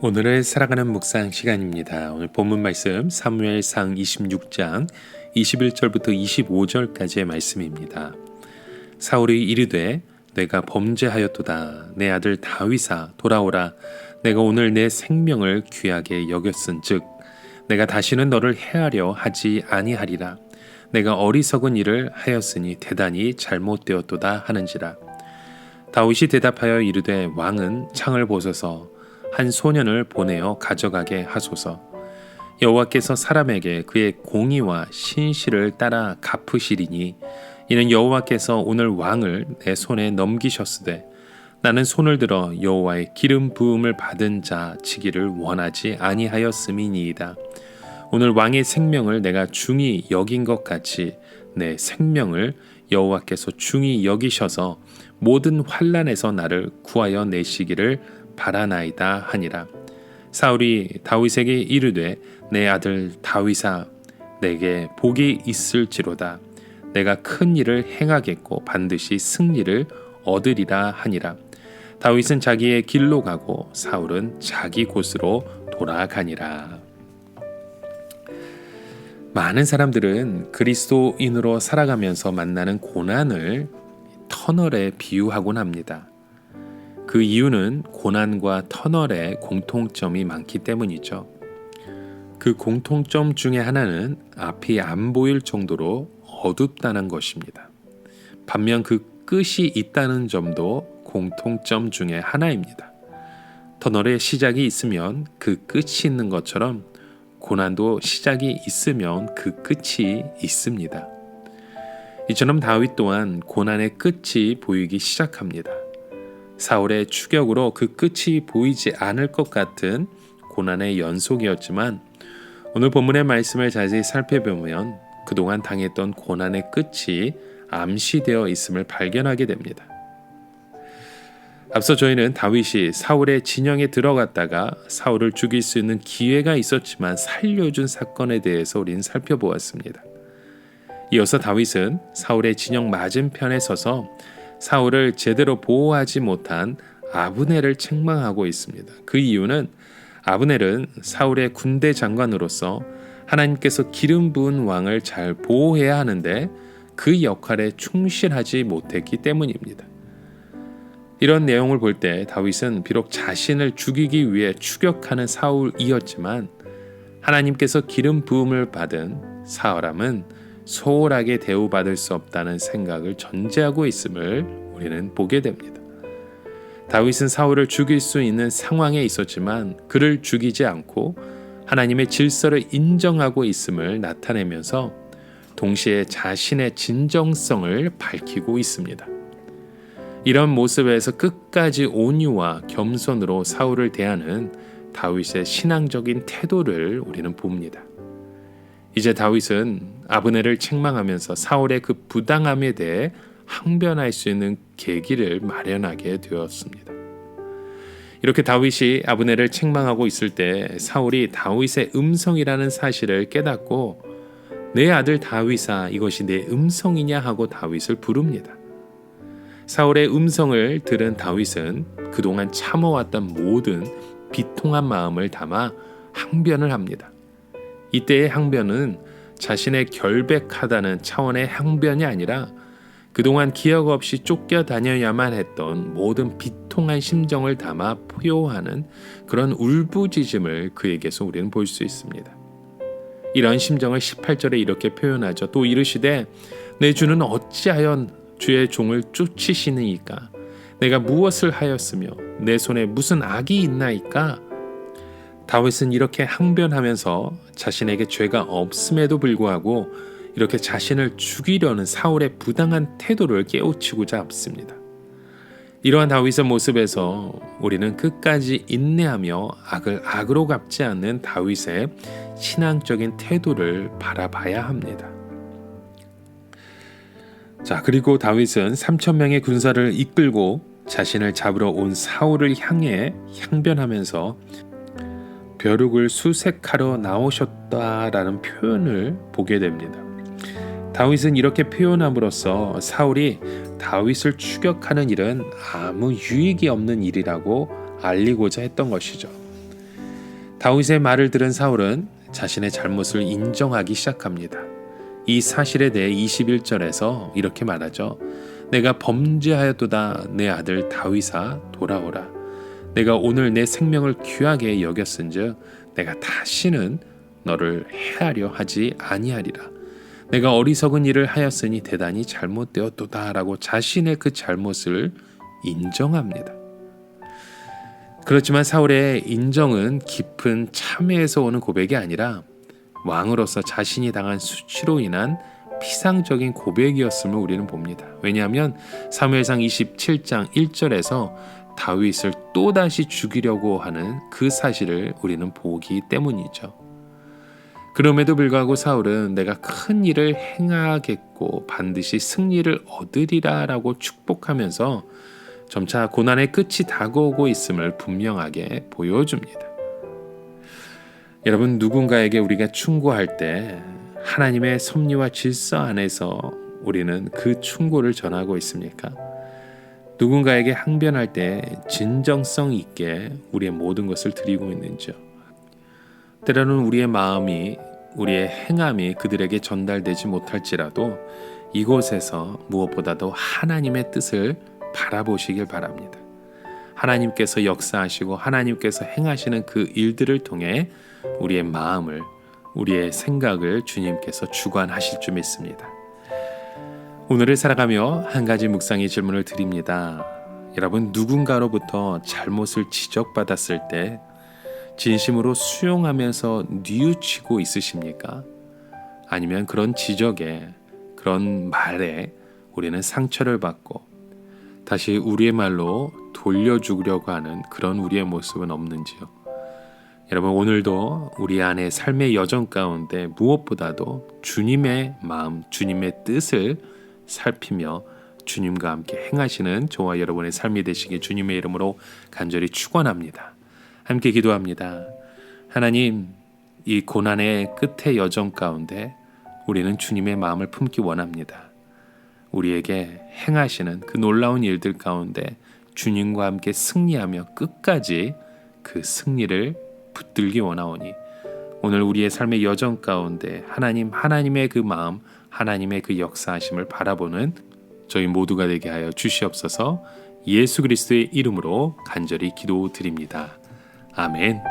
오늘을 살아가는 묵상 시간입니다. 오늘 본문 말씀 사무엘상 26장 21절부터 25절까지의 말씀입니다. 사울이 이르되 내가 범죄하였도다. 내 아들 다윗아 돌아오라. 내가 오늘 내 생명을 귀하게 여겼은즉 내가 다시는 너를 해하려 하지 아니하리라. 내가 어리석은 일을 하였으니 대단히 잘못되었도다 하는지라. 다윗이 대답하여 이르되 왕은 창을 보소서. 한 소년을 보내어 가져가게 하소서. 여호와께서 사람에게 그의 공의와 신실을 따라 갚으시리니 이는 여호와께서 오늘 왕을 내 손에 넘기셨으되 나는 손을 들어 여호와의 기름 부음을 받은 자 치기를 원하지 아니하였음이니이다. 오늘 왕의 생명을 내가 중히 여긴 것 같이 내 생명을 여호와께서 중히 여기셔서 모든 환난에서 나를 구하여 내시기를 바라나이다 하니라. 사울이 다윗에게 이르되 내 아들 다윗아 내게 복이 있을지로다. 내가 큰 일을 행하겠고 반드시 승리를 얻으리라 하니라. 다윗은 자기의 길로 가고 사울은 자기 곳으로 돌아가니라. 많은 사람들은 그리스도인으로 살아가면서 만나는 고난을 터널에 비유하곤 합니다. 그 이유는 고난과 터널에 공통점이 많기 때문이죠. 그 공통점 중에 하나는 앞이 안 보일 정도로 어둡다는 것입니다. 반면 그 끝이 있다는 점도 공통점 중에 하나입니다. 터널에 시작이 있으면 그 끝이 있는 것처럼 고난도 시작이 있으면 그 끝이 있습니다. 이처럼 다윗 또한 고난의 끝이 보이기 시작합니다. 사울의 추격으로 그 끝이 보이지 않을 것 같은 고난의 연속이었지만 오늘 본문의 말씀을 자세히 살펴보면 그동안 당했던 고난의 끝이 암시되어 있음을 발견하게 됩니다. 앞서 저희는 다윗이 사울의 진영에 들어갔다가 사울을 죽일 수 있는 기회가 있었지만 살려준 사건에 대해서 우리는 살펴보았습니다. 이어서 다윗은 사울의 진영 맞은편에 서서 사울을 제대로 보호하지 못한 아브넬을 책망하고 있습니다. 그 이유는 아브넬은 사울의 군대 장관으로서 하나님께서 기름 부은 왕을 잘 보호해야 하는데 그 역할에 충실하지 못했기 때문입니다. 이런 내용을 볼 때 다윗은 비록 자신을 죽이기 위해 추격하는 사울이었지만 하나님께서 기름 부음을 받은 사람은 소홀하게 대우받을 수 없다는 생각을 전제하고 있음을 우리는 보게 됩니다. 다윗은 사울을 죽일 수 있는 상황에 있었지만 그를 죽이지 않고 하나님의 질서를 인정하고 있음을 나타내면서 동시에 자신의 진정성을 밝히고 있습니다. 이런 모습에서 끝까지 온유와 겸손으로 사울을 대하는 다윗의 신앙적인 태도를 우리는 봅니다. 이제 다윗은 아브넬을 책망하면서 사울의 그 부당함에 대해 항변할 수 있는 계기를 마련하게 되었습니다. 이렇게 다윗이 아브넬을 책망하고 있을 때 사울이 다윗의 음성이라는 사실을 깨닫고 내 아들 다윗아 이것이 내 음성이냐 하고 다윗을 부릅니다. 사울의 음성을 들은 다윗은 그동안 참아왔던 모든 비통한 마음을 담아 항변을 합니다. 이때의 항변은 자신의 결백하다는 차원의 항변이 아니라 그동안 기억 없이 쫓겨다녀야만 했던 모든 비통한 심정을 담아 포효하는 그런 울부짖음을 그에게서 우리는 볼 수 있습니다. 이런 심정을 18절에 이렇게 표현하죠. 또 이르시되 내 주는 어찌하여 주의 종을 쫓으시니이까 내가 무엇을 하였으며 내 손에 무슨 악이 있나이까. 다윗은 이렇게 항변하면서 자신에게 죄가 없음에도 불구하고 이렇게 자신을 죽이려는 사울의 부당한 태도를 깨우치고자 합니다. 이러한 다윗의 모습에서 우리는 끝까지 인내하며 악을 악으로 갚지 않는 다윗의 신앙적인 태도를 바라봐야 합니다. 자, 그리고 다윗은 3,000명의 군사를 이끌고 자신을 잡으러 온 사울을 향해 항변하면서 벼룩을 수색하러 나오셨다라는 표현을 보게 됩니다. 다윗은 이렇게 표현함으로써 사울이 다윗을 추격하는 일은 아무 유익이 없는 일이라고 알리고자 했던 것이죠. 다윗의 말을 들은 사울은 자신의 잘못을 인정하기 시작합니다. 이 사실에 대해 21절에서 이렇게 말하죠. 내가 범죄하였도다. 내 아들 다윗아 돌아오라. 내가 오늘 내 생명을 귀하게 여겼은즉 내가 다시는 너를 해하려 하지 아니하리라. 내가 어리석은 일을 하였으니 대단히 잘못되었도다 라고 자신의 그 잘못을 인정합니다. 그렇지만 사울의 인정은 깊은 참회에서 오는 고백이 아니라 왕으로서 자신이 당한 수치로 인한 피상적인 고백이었음을 우리는 봅니다. 왜냐하면 사무엘상 27장 1절에서 다윗을 또다시 죽이려고 하는 그 사실을 우리는 보기 때문이죠. 그럼에도 불구하고 사울은 내가 큰 일을 행하겠고 반드시 승리를 얻으리라 라고 축복하면서 점차 고난의 끝이 다가오고 있음을 분명하게 보여줍니다. 여러분, 누군가에게 우리가 충고할 때 하나님의 섭리와 질서 안에서 우리는 그 충고를 전하고 있습니까? 누군가에게 항변할 때 진정성 있게 우리의 모든 것을 드리고 있는지요? 때로는 우리의 마음이, 우리의 행함이 그들에게 전달되지 못할지라도 이곳에서 무엇보다도 하나님의 뜻을 바라보시길 바랍니다. 하나님께서 역사하시고 하나님께서 행하시는 그 일들을 통해 우리의 마음을, 우리의 생각을 주님께서 주관하실 줄 믿습니다. 오늘을 살아가며 한 가지 묵상의 질문을 드립니다. 여러분, 누군가로부터 잘못을 지적받았을 때 진심으로 수용하면서 뉘우치고 있으십니까? 아니면 그런 지적에, 그런 말에 우리는 상처를 받고 다시 우리의 말로 돌려주려고 하는 그런 우리의 모습은 없는지요? 여러분, 오늘도 우리 안의 삶의 여정 가운데 무엇보다도 주님의 마음, 주님의 뜻을 살피며 주님과 함께 행하시는 저와 여러분의 삶이 되시길 주님의 이름으로 간절히 축원합니다. 함께 기도합니다. 하나님, 이 고난의 끝의 여정 가운데 우리는 주님의 마음을 품기 원합니다. 우리에게 행하시는 그 놀라운 일들 가운데 주님과 함께 승리하며 끝까지 그 승리를 붙들기 원하오니 오늘 우리의 삶의 여정 가운데 하나님의 그 마음, 하나님의 그 역사하심을 바라보는 저희 모두가 되게 하여 주시옵소서. 예수 그리스도의 이름으로 간절히 기도드립니다. 아멘.